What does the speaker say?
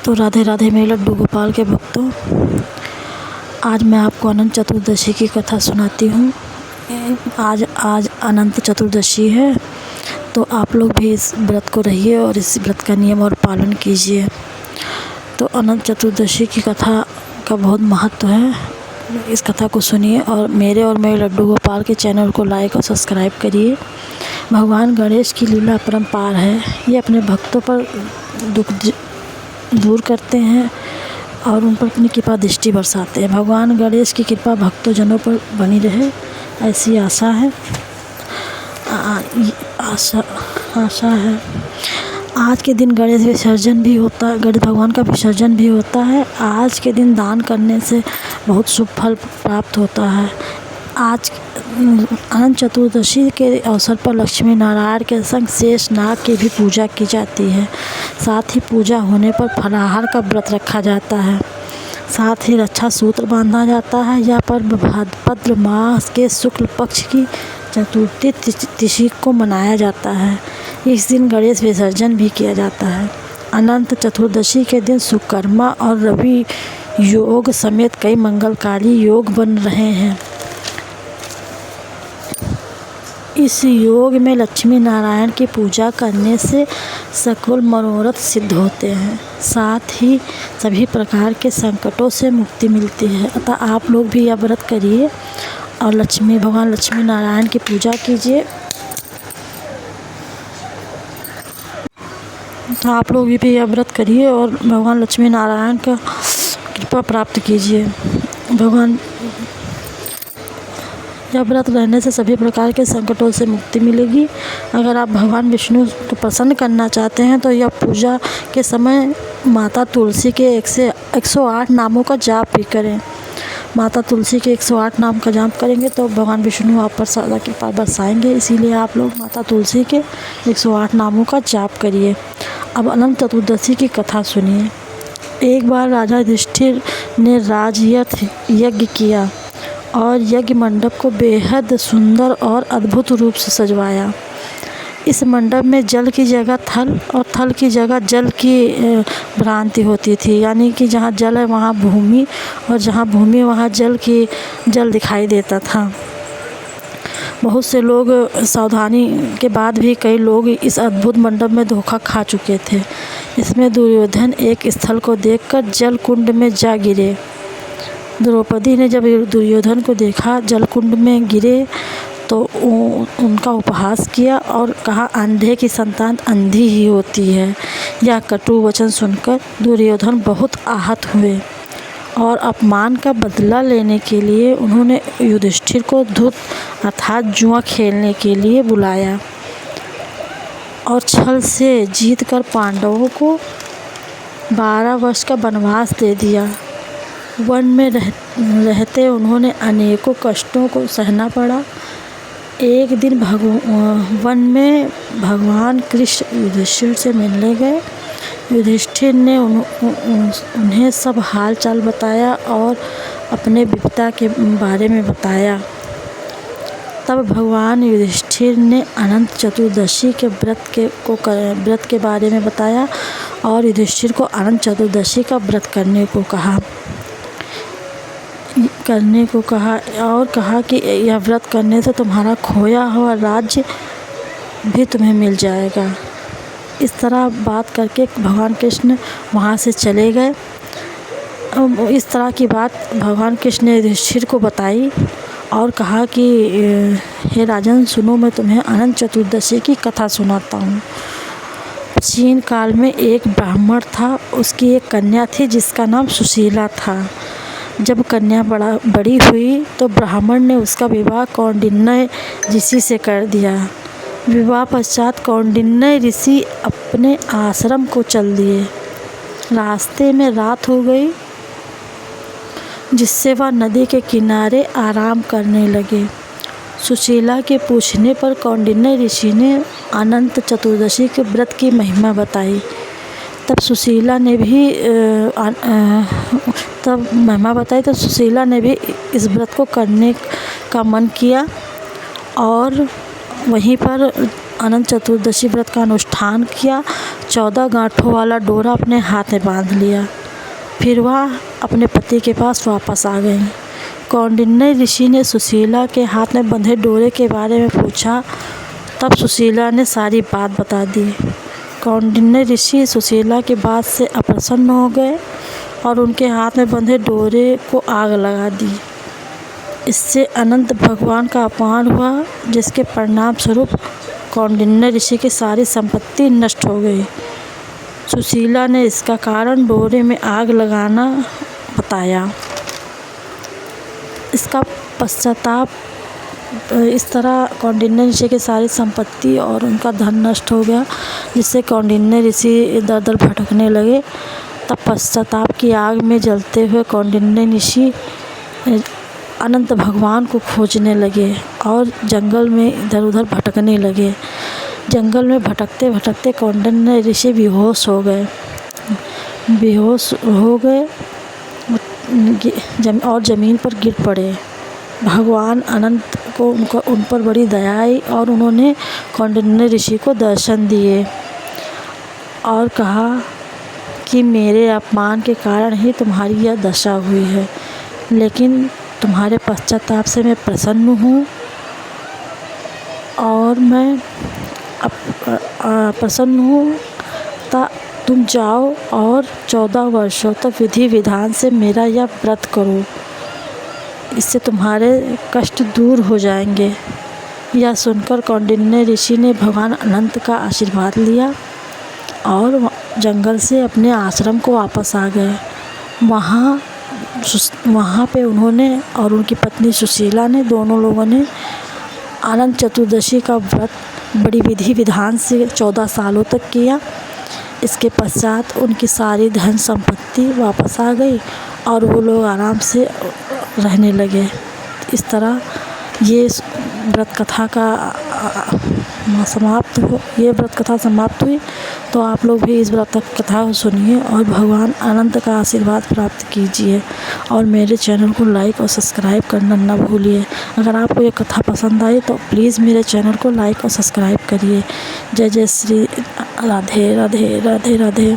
तो राधे राधे मेरे लड्डू गोपाल के भक्तों, आज मैं आपको अनंत चतुर्दशी की कथा सुनाती हूँ। आज अनंत चतुर्दशी है, तो आप लोग भी इस व्रत को रहिए और इस व्रत का नियम और पालन कीजिए। तो अनंत चतुर्दशी की कथा का बहुत महत्व है। इस कथा को सुनिए और मेरे लड्डू गोपाल के चैनल को लाइक और सब्सक्राइब करिए। भगवान गणेश की लीला अपरंपार है। ये अपने भक्तों पर दुख दूर करते हैं और उन पर अपनी कृपा दृष्टि बरसाते हैं। भगवान गणेश की कृपा भक्तजनों पर बनी रहे, ऐसी आशा है। आज के दिन गणेश विसर्जन भी होता है, गणेश भगवान का विसर्जन भी होता है। आज के दिन दान करने से बहुत शुभ फल प्राप्त होता है। आज अनंत चतुर्दशी के अवसर पर लक्ष्मी नारायण के संग शेष नाग की भी पूजा की जाती है। साथ ही पूजा होने पर फलाहार का व्रत रखा जाता है। साथ ही रक्षा सूत्र बांधा जाता है। यह पर्व भाद्रपद मास के शुक्ल पक्ष की चतुर्थी तिथि को मनाया जाता है। इस दिन गणेश विसर्जन भी किया जाता है। अनंत चतुर्दशी के दिन सुकर्मा और रवि योग समेत कई मंगलकारी योग बन रहे हैं। इस योग में लक्ष्मी नारायण की पूजा करने से सकल मनोरथ सिद्ध होते हैं। साथ ही सभी प्रकार के संकटों से मुक्ति मिलती है। अतः आप लोग भी यह व्रत करिए और भगवान लक्ष्मी नारायण की पूजा कीजिए। तो आप लोग भी यह व्रत करिए और भगवान लक्ष्मी नारायण का कृपा प्राप्त कीजिए। यह व्रत रहने से सभी प्रकार के संकटों से मुक्ति मिलेगी। अगर आप भगवान विष्णु को प्रसन्न करना चाहते हैं तो यह पूजा के समय माता तुलसी के 108 नामों का जाप भी करें। माता तुलसी के 108 नाम का जाप करेंगे तो भगवान विष्णु आप पर सदा कृपा बरसाएंगे। इसीलिए आप लोग माता तुलसी के 108 नामों का जाप करिए। अब अनंत चतुर्दशी की कथा सुनिए। एक बार राजा युधिष्ठिर ने यज्ञ किया और यज्ञ मंडप को बेहद सुंदर और अद्भुत रूप से सजवाया। इस मंडप में जल की जगह थल और थल की जगह जल की भ्रांति होती थी, यानी कि जहाँ जल है वहाँ भूमि और जहाँ भूमि वहाँ जल दिखाई देता था। बहुत से लोग सावधानी के बाद भी कई लोग इस अद्भुत मंडप में धोखा खा चुके थे। इसमें दुर्योधन एक स्थल को देखकर जल कुंड में जा गिरे। द्रौपदी ने जब दुर्योधन को देखा जलकुंड में गिरे तो उनका उपहास किया और कहा, अंधे की संतान अंधी ही होती है। यह कटु वचन सुनकर दुर्योधन बहुत आहत हुए और अपमान का बदला लेने के लिए उन्होंने युधिष्ठिर को धूत अर्थात जुआ खेलने के लिए बुलाया और छल से जीतकर पांडवों को 12 वर्ष का वनवास दे दिया। वन में रहते उन्होंने अनेकों कष्टों को सहना पड़ा। एक दिन वन में भगवान कृष्ण युधिष्ठिर से मिलने गए। युधिष्ठिर ने उन्हें सब हाल चाल बताया और अपने विपदा के बारे में बताया। तब भगवान युधिष्ठिर ने अनंत चतुर्दशी के व्रत के बारे में बताया और युधिष्ठिर को अनंत चतुर्दशी का व्रत करने को कहा कि यह व्रत करने से तुम्हारा खोया हुआ राज्य भी तुम्हें मिल जाएगा। इस तरह बात करके भगवान कृष्ण वहाँ से चले गए। इस तरह की बात भगवान कृष्ण ने युधिष्ठिर को बताई और कहा कि हे राजन सुनो, मैं तुम्हें अनंत चतुर्दशी की कथा सुनाता हूँ। प्राचीन काल में एक ब्राह्मण था। उसकी एक कन्या थी जिसका नाम सुशीला था। जब कन्या बड़ी हुई तो ब्राह्मण ने उसका विवाह कौंडिन्य ऋषि से कर दिया। विवाह पश्चात कौंडिन्य ऋषि अपने आश्रम को चल दिए। रास्ते में रात हो गई, जिससे वह नदी के किनारे आराम करने लगे। सुशीला के पूछने पर कौंडिन्य ऋषि ने अनंत चतुर्दशी के व्रत की महिमा बताई। तब सुशीला ने भी इस व्रत को करने का मन किया और वहीं पर अनंत चतुर्दशी व्रत का अनुष्ठान किया। 14 गांठों वाला डोरा अपने हाथ में बांध लिया। फिर वह अपने पति के पास वापस आ गई। कौंडिन्य ऋषि ने सुशीला के हाथ में बंधे डोरे के बारे में पूछा। तब सुशीला ने सारी बात बता दी। कौंडिन्य ऋषि सुशीला की बात से अप्रसन्न हो गए और उनके हाथ में बंधे डोरे को आग लगा दी। इससे अनंत भगवान का अपमान हुआ, जिसके परिणाम स्वरूप कौंडिन्य ऋषि की सारी संपत्ति नष्ट हो गई। सुशीला ने इसका कारण डोरे में आग लगाना बताया। इसका पश्चाताप इस तरह कौंडिन्य ऋषि की सारी संपत्ति और उनका धन नष्ट हो गया, जिससे कौंडिन्य ऋषि इधर उधर भटकने लगे। तब पश्चाताप की आग में जलते हुए कौंडिन्य ऋषि अनंत भगवान को खोजने लगे और जंगल में इधर उधर भटकने लगे। जंगल में भटकते भटकते कौंडिन्य ऋषि बेहोश हो गए और ज़मीन पर गिर पड़े। भगवान अनंत को उन पर बड़ी दया आई और उन्होंने कौंडिन्य ऋषि को दर्शन दिए और कहा कि मेरे अपमान के कारण ही तुम्हारी यह दशा हुई है, लेकिन तुम्हारे पश्चाताप से मैं प्रसन्न हूँ और मैं प्रसन्न हूँ। तुम जाओ और 14 वर्षों तक विधि विधान से मेरा यह व्रत करो, इससे तुम्हारे कष्ट दूर हो जाएंगे। यह सुनकर कौंडिन्य ऋषि ने भगवान अनंत का आशीर्वाद लिया और जंगल से अपने आश्रम को वापस आ गए। वहाँ पे उन्होंने और उनकी पत्नी सुशीला ने, दोनों लोगों ने अनंत चतुर्दशी का व्रत बड़ी विधि विधान से 14 सालों तक किया। इसके पश्चात उनकी सारी धन संपत्ति वापस आ गई और वो लोग आराम से रहने लगे। इस तरह ये व्रत कथा समाप्त हुई। तो आप लोग भी इस व्रत कथा को सुनिए और भगवान अनंत का आशीर्वाद प्राप्त कीजिए और मेरे चैनल को लाइक और सब्सक्राइब करना न भूलिए। अगर आपको ये कथा पसंद आई तो प्लीज़ मेरे चैनल को लाइक और सब्सक्राइब करिए। जय जय श्री राधे राधे राधे राधे।